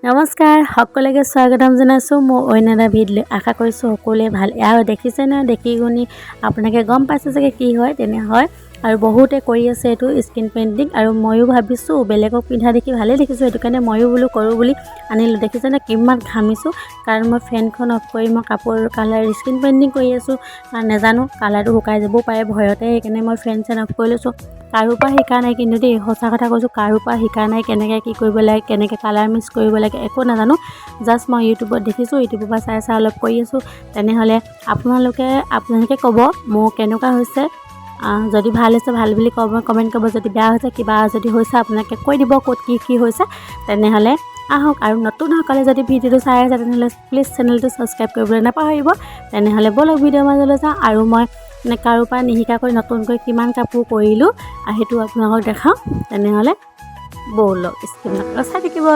নমস্কাৰ সকলোকে স্বাগতম জনাইছোঁ মোৰ অন্য এটা ভিডিঅ' আশা কৰিছোঁ সকলোৱে ভাল আৰু দেখিছে না দেখি গুনি আপোনালোকে গম পাইছে চাগে কি হয় তেনে হয় আৰু বহুতে কৰি আছে এটো স্ক্ৰিন পেইন্টিং আৰু ময়ো ভাবিছোঁ বেলেগক পিন্ধা দেখি ভালে দেখিছোঁ এটো কাৰণে ময়ো বোলো কৰোঁ বুলি আনিলোঁ দেখিছে না কিমান ঘামিছোঁ কাৰণ মই ফেনখন অফ কৰি মই কাপোৰ কালাৰ স্ক্ৰিন পেইন্টিং কৰি আছোঁ আৰু নেজানো কালাৰটো শুকাই যাব পাৰে ভয়তে সেইকাৰণে মই ফেন অফ কৰি লৈছোঁ কাৰো পৰা শিকা নাই কিন্তু দেই সঁচা কথা কৈছোঁ কাৰো পৰা শিকা নাই কেনেকৈ কি কৰিব লাগে কেনেকৈ কালাৰ মিক্স কৰিব লাগে একো নাজানো জাষ্ট মই ইউটিউবত দেখিছোঁ ইউটিউবৰ পৰা চাই অলপ কৰি আছোঁ তেনেহ'লে আপোনালোকে ক'ব মোৰ কেনেকুৱা হৈছে যদি ভাল হৈছে ভাল বুলি কমেণ্ট কৰিব যদি বেয়া হৈছে কিবা যদি হৈছে আপোনালোকে কৈ দিব ক'ত কি হৈছে তেনেহ'লে আহক আৰু নতুন সকলে যদি ভিডিঅ'টো চাই আছে তেনেহ'লে প্লিজ চেনেলটো ছাবস্ক্ৰাইব কৰিবলৈ নাপাহৰিব তেনেহ'লে বলক ভিডিঅ'ৰ মাজলৈ যাওঁ আৰু মই কাৰো পৰা নিশিকাকৈ নতুনকৈ কিমান কাপোৰ কৰিলোঁ আৰু সেইটো আপোনালোকক দেখাওঁ তেনেহ'লে বলক স্ক্ৰীনত চাই থাকিব